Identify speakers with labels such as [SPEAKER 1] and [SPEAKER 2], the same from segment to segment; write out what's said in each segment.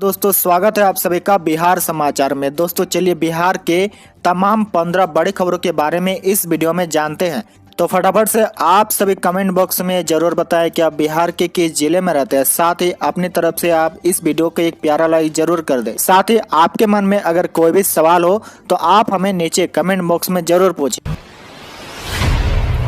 [SPEAKER 1] दोस्तों स्वागत है आप सभी का बिहार समाचार में। दोस्तों चलिए बिहार के तमाम 15 बड़ी खबरों के बारे में इस वीडियो में जानते हैं। तो फटाफट से आप सभी कमेंट बॉक्स में जरूर बताएं कि आप बिहार के किस जिले में रहते हैं। साथ ही अपनी तरफ से आप इस वीडियो को एक प्यारा लाइक जरूर कर दें। साथ ही आपके मन में अगर कोई भी सवाल हो तो आप हमें नीचे कमेंट बॉक्स में जरूर पूछें।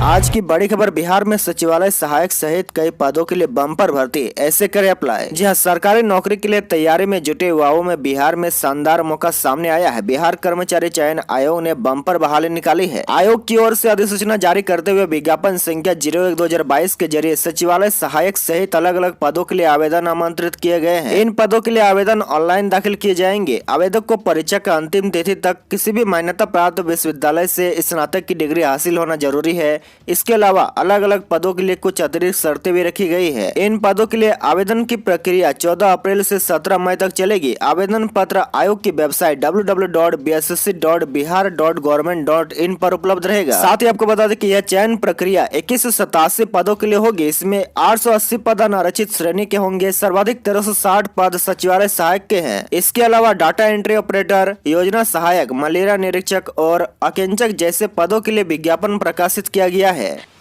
[SPEAKER 1] आज की बड़ी खबर, बिहार में सचिवालय सहायक सहित कई पदों के लिए बम्पर भर्ती, ऐसे करें अप्लाई। जी हां, सरकारी नौकरी के लिए तैयारी में जुटे युवाओं में बिहार में शानदार मौका सामने आया है। बिहार कर्मचारी चयन आयोग ने बम्पर बहाली निकाली है। आयोग की ओर से अधिसूचना जारी करते हुए विज्ञापन संख्या 01/2022 के जरिए सचिवालय सहायक सहित अलग अलग पदों के लिए आवेदन आमंत्रित किए गए हैं। इन पदों के लिए आवेदन ऑनलाइन दाखिल किए जाएंगे। आवेदक को परीक्षा का अंतिम तिथि तक किसी भी मान्यता प्राप्त विश्वविद्यालय से स्नातक की डिग्री हासिल होना जरूरी है। इसके अलावा अलग अलग पदों के लिए कुछ अतिरिक्त शर्तें भी रखी गई है। इन पदों के लिए आवेदन की प्रक्रिया 14 अप्रैल से 17 मई तक चलेगी। आवेदन पत्र आयोग की वेबसाइट www.bssc.bihar.government.in पर उपलब्ध रहेगा। साथ ही आपको बता दें कि यह चयन प्रक्रिया 2187 पदों के लिए होगी। इसमें 880 पद अनारक्षित श्रेणी के होंगे। सर्वाधिक 1360 पद सचिवालय सहायक के हैं। इसके अलावा डाटा एंट्री ऑपरेटर, योजना सहायक, मलेरिया निरीक्षक और अकेंचक जैसे पदों के लिए विज्ञापन प्रकाशित किया गया है।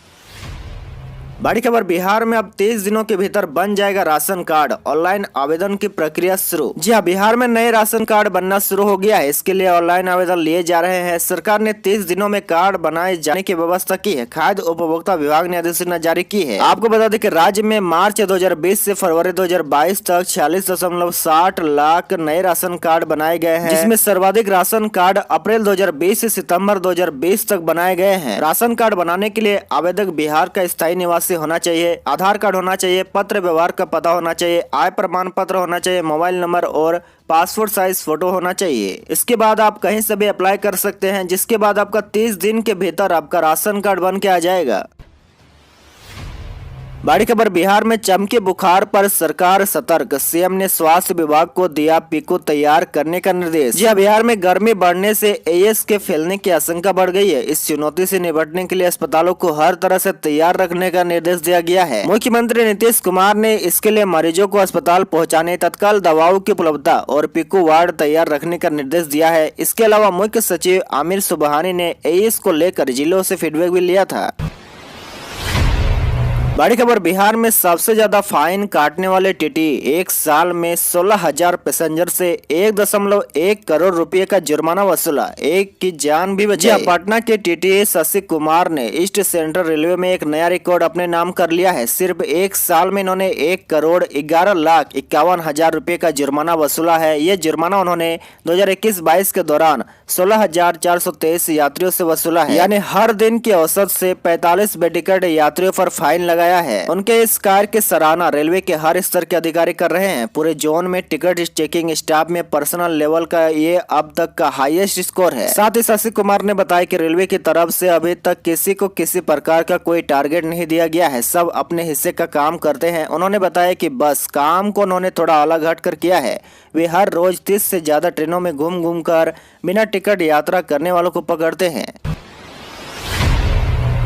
[SPEAKER 1] बड़ी खबर, बिहार में अब 30 दिनों के भीतर बन जाएगा राशन कार्ड। ऑनलाइन आवेदन की प्रक्रिया शुरू। जी हां, बिहार में नए राशन कार्ड बनना शुरू हो गया है। इसके लिए ऑनलाइन आवेदन लिए जा रहे हैं। सरकार ने 30 दिनों में कार्ड बनाए जाने की व्यवस्था की है। खाद्य उपभोक्ता विभाग ने अधिसूचना जारी की है। आपको बता दें कि राज्य में मार्च 2020 से फरवरी 2022 तक 46.60 लाख नए राशन कार्ड बनाए गए हैं, जिसमें सर्वाधिक राशन कार्ड अप्रैल 2020 से सितम्बर 2020 तक बनाए गए हैं। राशन कार्ड बनाने के लिए आवेदक बिहार का स्थायी निवासी होना चाहिए, आधार कार्ड होना चाहिए, पत्र व्यवहार का पता होना चाहिए, आय प्रमाण पत्र होना चाहिए, मोबाइल नंबर और पासपोर्ट साइज फोटो होना चाहिए। इसके बाद आप कहीं से भी अप्लाई कर सकते हैं, जिसके बाद आपका 30 दिन के भीतर आपका राशन कार्ड बन के आ जाएगा। बड़ी खबर, बिहार में चमके बुखार पर सरकार सतर्क। सीएम ने स्वास्थ्य विभाग को दिया पीको तैयार करने का निर्देश। जी हां, बिहार में गर्मी बढ़ने से एईएस के फैलने की आशंका बढ़ गई है। इस चुनौती से निपटने के लिए अस्पतालों को हर तरह से तैयार रखने का निर्देश दिया गया है। मुख्यमंत्री नीतीश कुमार ने इसके लिए मरीजों को अस्पताल पहुँचाने, तत्काल दवाओं की उपलब्धता और पीको वार्ड तैयार रखने का निर्देश दिया है। इसके अलावा मुख्य सचिव आमिर सुबहानी ने एईएस को लेकर जिलों से फीडबैक भी लिया था। बड़ी खबर, बिहार में सबसे ज्यादा फाइन काटने वाले टीटी एक साल में 16,000 पैसेंजर से 1.1 करोड़ रुपए का जुर्माना वसूला, एक की जान भी बचाई। पटना के टीटी शशि कुमार ने ईस्ट सेंट्रल रेलवे में एक नया रिकॉर्ड अपने नाम कर लिया है। सिर्फ एक साल में इन्होंने 1,11,51,000 रुपए का जुर्माना वसूला है। ये जुर्माना उन्होंने 2021-22 के दौरान 16,423 यात्रियों से वसूला है, यानी हर दिन की औसत से 45 बेटिकट यात्रियों पर फाइन लगाया है। उनके इस कार्य की सराहना रेलवे के हर स्तर के अधिकारी कर रहे हैं। पूरे जोन में टिकट चेकिंग स्टाफ में पर्सनल लेवल का ये अब तक का हाईएस्ट स्कोर है। साथ ही शशि कुमार ने बताया कि रेलवे की तरफ से अभी तक किसी को किसी प्रकार का कोई टारगेट नहीं दिया गया है। सब अपने हिस्से का काम करते हैं। उन्होंने बताया कि बस काम को उन्होंने थोड़ा अलग हटकर किया है। वे हर रोज 30 से ज्यादा ट्रेनों में घूम कर बिना टिकट यात्रा करने वालों को पकड़ते हैं।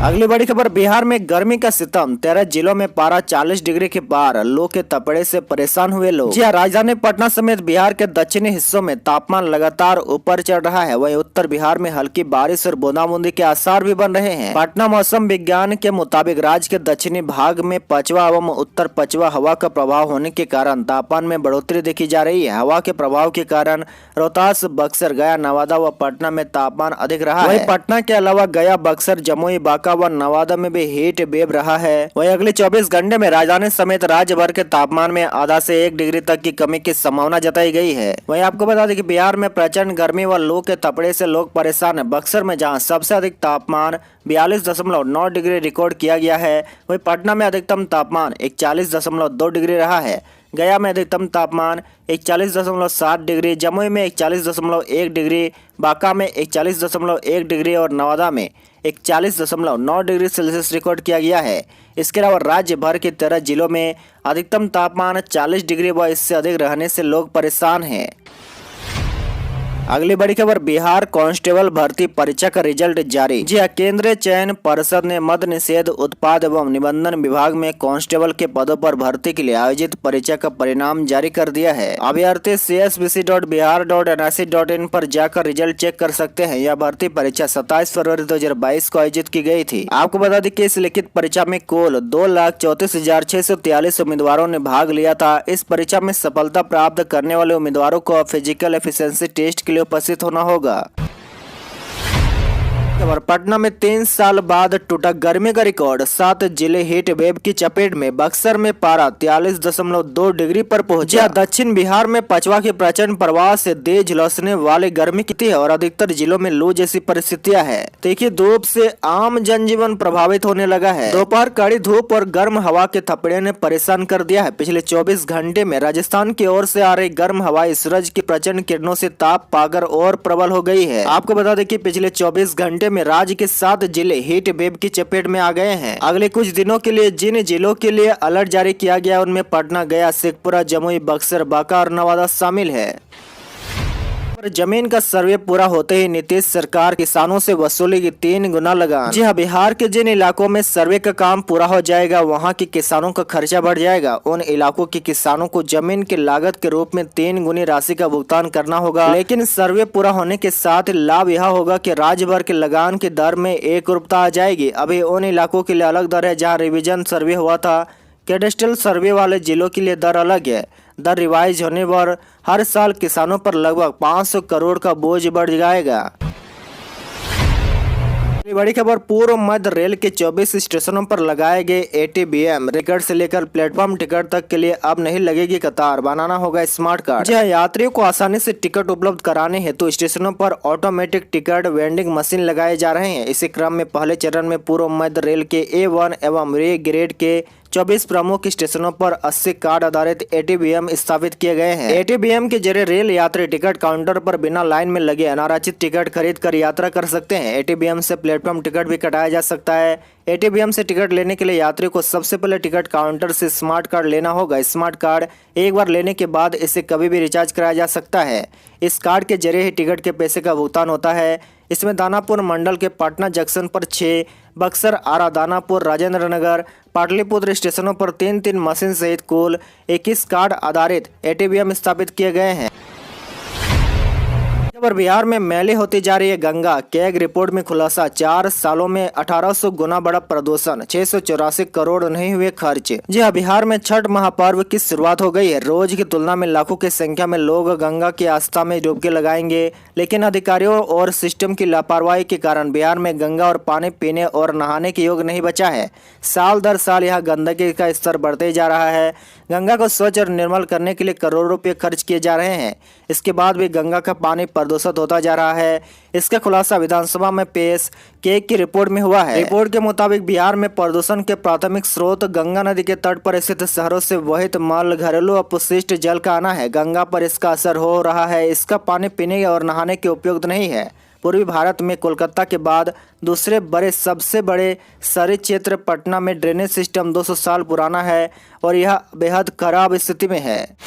[SPEAKER 1] अगली बड़ी खबर, बिहार में गर्मी का सितम। 13 जिलों में पारा 40 डिग्री के पार। लू के तपड़े से परेशान हुए लोग। जी हां, राजधानी पटना समेत बिहार के दक्षिणी हिस्सों में तापमान लगातार ऊपर चढ़ रहा है। वहीं उत्तर बिहार में हल्की बारिश और बूंदाबांदी के आसार भी बन रहे हैं। पटना मौसम विज्ञान के मुताबिक राज्य के दक्षिणी भाग में पछवा एवं उत्तर पछवा हवा का प्रभाव होने के कारण तापमान में बढ़ोतरी देखी जा रही है। हवा के प्रभाव के कारण रोहतास, बक्सर, गया, नवादा व पटना में तापमान अधिक रहा है। पटना के अलावा गया, बक्सर, जमुई, बांका व नवादा में भी हीट वेव रहा है। वहीं अगले 24 घंटे में राजधानी समेत राज्य भर के तापमान में आधा से 1 डिग्री तक की कमी की संभावना जताई गई है। वहीं आपको बता दें कि बिहार में प्रचंड गर्मी व लू के तपड़े से लोग परेशान हैं। बक्सर में जहां सबसे अधिक तापमान 42.9 डिग्री रिकॉर्ड किया गया है, वहीं पटना में अधिकतम तापमान 41.2 डिग्री रहा है। गया में अधिकतम तापमान 41.7 डिग्री, जमुई में 41.1 डिग्री, बांका में 41.1 डिग्री और नवादा में 41.9 डिग्री सेल्सियस रिकॉर्ड किया गया है। इसके अलावा राज्य भर के 13 जिलों में अधिकतम तापमान 40 डिग्री व इससे अधिक रहने से लोग परेशान हैं। अगली बड़ी खबर, बिहार कांस्टेबल भर्ती परीक्षा का रिजल्ट जारी। जी हाँ, केंद्रीय चयन परिषद ने मद्य निषेध उत्पाद एवं निबंधन विभाग में कांस्टेबल के पदों पर भर्ती के लिए आयोजित परीक्षा का परिणाम जारी कर दिया है। अभ्यर्थी csbc.bihar.nic.in पर जाकर रिजल्ट चेक कर सकते हैं। यह भर्ती परीक्षा 27 फरवरी 2022 को आयोजित की गयी थी। आपको बता दें कि इस लिखित परीक्षा में कुल 2,34,643 उम्मीदवारों ने भाग लिया था। इस परीक्षा में सफलता प्राप्त करने वाले उम्मीदवारों को फिजिकल एफिशिएंसी टेस्ट के लिए उपस्थित होना होगा। पटना में 3 साल बाद टूटा गर्मी का रिकॉर्ड। 7 जिले हीट वेव की चपेट में। बक्सर में पारा 43.2 डिग्री पर पहुंचा। दक्षिण बिहार में पछुआ के प्रचंड प्रवाह से देह झुलसने वाली गर्मी की और अधिकतर जिलों में लू जैसी परिस्थितियां हैं। तीखी धूप से आम जनजीवन प्रभावित होने लगा है। दोपहर कड़ी धूप और गर्म हवा के थपड़े ने परेशान कर दिया है। पिछले 24 घंटे में राजस्थान की ओर से आ रही गर्म हवाएं सूरज की प्रचंड किरणों से ताप पाकर और प्रबल हो गई है। आपको बता दें कि पिछले 24 घंटे में राज्य के 7 जिले हीट वेव की चपेट में आ गए हैं। अगले कुछ दिनों के लिए जिन जिलों के लिए अलर्ट जारी किया गया उनमें पटना, गया, शेखपुरा, जमुई, बक्सर, बांका और नवादा शामिल है। जमीन का सर्वे पूरा होते ही नीतीश सरकार किसानों से वसूलेगी 3 गुना लगान। जी हाँ, बिहार के जिन इलाकों में सर्वे का काम पूरा हो जाएगा वहां के किसानों का खर्चा बढ़ जाएगा। उन इलाकों के किसानों को जमीन की लागत के रूप में 3 गुनी राशि का भुगतान करना होगा। लेकिन सर्वे पूरा होने के साथ लाभ यह होगा कि राज्य भर के लगान की दर में एकरूपता आ जाएगी। अभी उन इलाकों के लिए अलग दर है जहाँ रिविजन सर्वे हुआ था। कैडेस्ट्रल सर्वे वाले जिलों के लिए दर अलग है। दर रिवाइज होने पर हर साल किसानों पर लगभग 500 करोड़ का बोझ बढ़ जाएगा। बड़ी खबर, पूर्व मध्य रेल के 24 स्टेशनों पर लगाए गए ATBM टिकट से लेकर प्लेटफॉर्म टिकट तक के लिए अब नहीं लगेगी कतार, बनाना होगा स्मार्ट कार्ड। जी हाँ, यात्रियों को आसानी से टिकट उपलब्ध कराने हेतु स्टेशनों पर ऑटोमेटिक टिकट वेंडिंग मशीन लगाए जा रहे हैं। इसी क्रम में पहले चरण में पूर्व मध्य रेल के A1 एवं रे ग्रेड के 24 प्रमुख स्टेशनों पर 80 कार्ड आधारित ATBM स्थापित किए गए हैं। ATBM के जरिए रेल यात्री टिकट काउंटर पर बिना लाइन में लगे अनारक्षित टिकट खरीद कर यात्रा कर सकते हैं। ATBM से प्लेटफॉर्म टिकट भी कटाया जा सकता है। ATBM से टिकट लेने के लिए यात्री को सबसे पहले टिकट काउंटर से स्मार्ट कार्ड लेना होगा। स्मार्ट कार्ड एक बार लेने के बाद इसे कभी भी रिचार्ज कराया जा सकता है। इस कार्ड के जरिए ही टिकट के पैसे का भुगतान होता है। इसमें दानापुर मंडल के पटना जंक्शन पर 6, बक्सर, आरा, दानापुर, राजेंद्र नगर, पाटलिपुत्र स्टेशनों पर 3-3 मशीन सहित कुल 21 कार्ड आधारित ATBM स्थापित किए गए हैं। बिहार में मैले होती जा रही है गंगा। कैग रिपोर्ट में खुलासा, 4 सालों में 1800 गुना बढ़ा प्रदूषण, 684 करोड़ नहीं हुए खर्च। जी हाँ, बिहार में छठ महापर्व की शुरुआत हो गई है। रोज की तुलना में लाखों की संख्या में लोग गंगा की आस्था में डुबकी लगाएंगे। लेकिन अधिकारियों और सिस्टम की लापरवाही के कारण बिहार में गंगा और पानी पीने और नहाने के योग नहीं बचा है। साल दर साल यहाँ गंदगी का स्तर बढ़ते जा रहा है। गंगा को स्वच्छ और निर्मल करने के लिए करोड़ों रुपए खर्च किए जा रहे हैं। इसके बाद भी गंगा का पानी प्रदूषित होता जा रहा है। इसका खुलासा विधानसभा में पेश केक की रिपोर्ट में हुआ है। रिपोर्ट के मुताबिक बिहार में प्रदूषण के प्राथमिक स्रोत गंगा नदी के तट पर स्थित शहरों से वहित मल, घरेलू अपशिष्ट जल का आना है। गंगा पर इसका असर हो रहा है। इसका पानी पीने और नहाने के उपयुक्त नहीं है। पूर्वी भारत में कोलकाता के बाद दूसरे सबसे बड़े शहरी क्षेत्र पटना में ड्रेनेज सिस्टम 200 साल पुराना है और यह बेहद खराब स्थिति में है।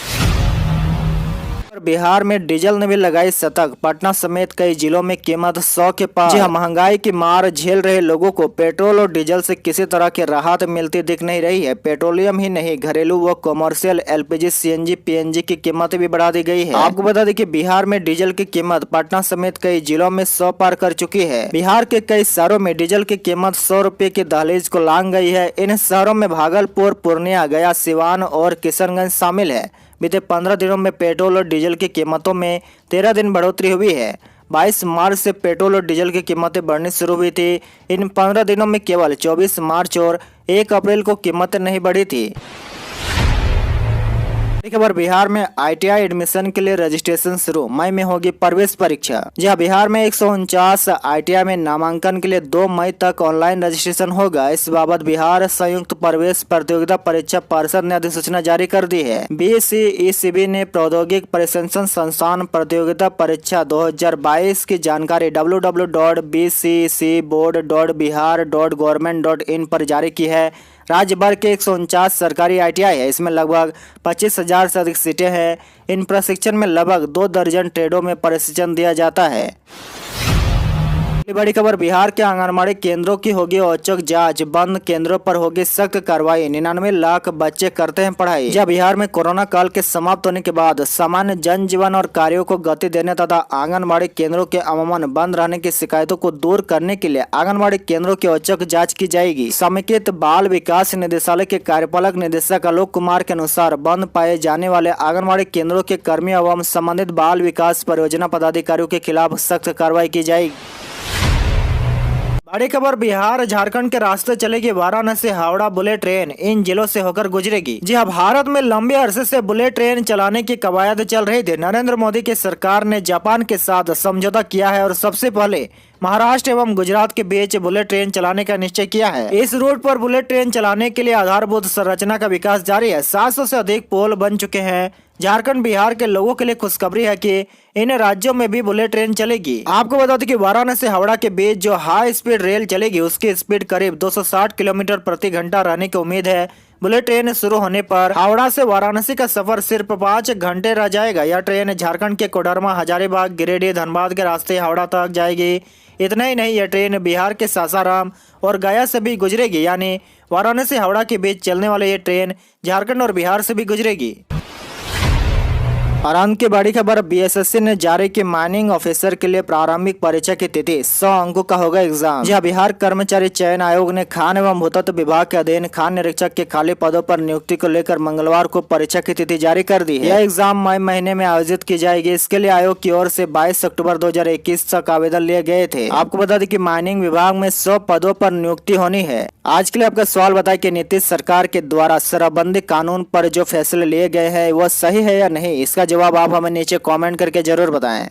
[SPEAKER 1] बिहार में डीजल ने भी लगाई शतक। पटना समेत कई जिलों में कीमत 100 के पार। जी हाँ, महंगाई की मार झेल रहे लोगों को पेट्रोल और डीजल से किसी तरह की राहत मिलती दिख नहीं रही है। पेट्रोलियम ही नहीं, घरेलू व कॉमर्शियल LPG, CNG, PNG की कीमत भी बढ़ा दी गई है। आपको बता दें कि बिहार में डीजल की कीमत पटना समेत कई जिलों में 100 पार कर चुकी है। बिहार के कई शहरों में डीजल की कीमत 100 रुपए की दहलीज को लांघ गई है। इन शहरों में भागलपुर, पूर्णिया, गया, सिवान और किशनगंज शामिल है। बीते 15 दिनों में पेट्रोल और डीजल की कीमतों में 13 दिन बढ़ोतरी हुई है। 22 मार्च से पेट्रोल और डीजल की कीमतें बढ़नी शुरू हुई थी। इन 15 दिनों में केवल 24 मार्च और 1 अप्रैल को कीमतें नहीं बढ़ी थी। खबर, बिहार में ITI एडमिशन के लिए रजिस्ट्रेशन शुरू। मई में होगी प्रवेश परीक्षा। जी हाँ, बिहार में 149 ITI में नामांकन के लिए 2 मई तक ऑनलाइन रजिस्ट्रेशन होगा। इस बाबत बिहार संयुक्त प्रवेश प्रतियोगिता परीक्षा परिषद ने अधिसूचना जारी कर दी है। BCECB ने प्रौद्योगिक प्रशिक्षण संस्थान प्रतियोगिता परीक्षा 2022 की जानकारी www.bcecboard.bihar.government.in पर जारी की है। राज्य भर के 149 सरकारी ITI है। इसमें लगभग 25,000 से अधिक सीटें हैं। इन प्रशिक्षण में लगभग 2 दर्जन ट्रेडों में प्रशिक्षण दिया जाता है। बड़ी खबर, बिहार के आंगनबाड़ी केंद्रों की होगी औचक जांच, बंद केंद्रों पर होगी सख्त कार्रवाई। 99 लाख बच्चे करते हैं पढ़ाई। जब बिहार में कोरोना काल के समाप्त होने के बाद सामान्य जनजीवन और कार्यों को गति देने तथा आंगनबाड़ी केंद्रों के अमूमन बंद रहने की शिकायतों को दूर करने के लिए आंगनबाड़ी केंद्रों की औचक जाँच की जाएगी। समेकित बाल विकास निदेशालय के कार्यपालक निदेशक आलोक कुमार के अनुसार बंद पाए जाने वाले आंगनबाड़ी केंद्रों के कर्मियों एवं संबंधित बाल विकास परियोजना पदाधिकारियों के खिलाफ सख्त कार्रवाई की जाएगी। बड़ी खबर, बिहार झारखंड के रास्ते चलेगी वाराणसी हावड़ा बुलेट ट्रेन, इन जिलों से होकर गुजरेगी। जी हाँ, भारत में लंबे अरसे से बुलेट ट्रेन चलाने की कवायद चल रही थी। नरेंद्र मोदी की सरकार ने जापान के साथ समझौता किया है और सबसे पहले महाराष्ट्र एवं गुजरात के बीच बुलेट ट्रेन चलाने का निश्चय किया है। इस रूट पर बुलेट ट्रेन चलाने के लिए आधारभूत संरचना का विकास जारी है। 700 से अधिक पोल बन चुके हैं। झारखंड बिहार के लोगों के लिए खुशखबरी है कि इन राज्यों में भी बुलेट ट्रेन चलेगी। आपको बता दें कि वाराणसी हावड़ा के बीच जो हाई स्पीड रेल चलेगी उसकी स्पीड करीब 260 किलोमीटर प्रति घंटा रहने की उम्मीद है। बुलेट ट्रेन शुरू होने पर हावड़ा से वाराणसी का सफर सिर्फ 5 घंटे रह जाएगा। यह ट्रेन झारखंड के कोडरमा, हजारीबाग, गिरिडीह, धनबाद के रास्ते हावड़ा तक जाएगी। इतना ही नहीं, यह ट्रेन बिहार के सासाराम और गया से भी गुजरेगी। यानी वाराणसी हावड़ा के बीच चलने वाले ये ट्रेन झारखंड और बिहार से भी गुजरेगी। और अंत की बड़ी खबर, BSSC ने जारी की माइनिंग ऑफिसर के लिए प्रारंभिक परीक्षा की तिथि। 100 अंकों का होगा एग्जाम। जी, बिहार कर्मचारी चयन आयोग ने खान एवं भूतत्व विभाग के अधीन खान निरीक्षक के खाली पदों पर नियुक्ति को लेकर मंगलवार को परीक्षा की तिथि जारी कर दी है। यह एग्जाम मई महीने में आयोजित की जाएगी। इसके लिए आयोग की ओर से 22 अक्टूबर 2021 तक आवेदन लिए गए थे। आपको बता दें कि माइनिंग विभाग में 100 पदों पर नियुक्ति होनी है। आज के लिए आपका सवाल बताए कि नीतीश सरकार के द्वारा शराबबंदी कानून पर जो फैसले लिए गए हैं वह सही है या नहीं। इसका जवाब आप हमें नीचे कमेंट करके जरूर बताएं।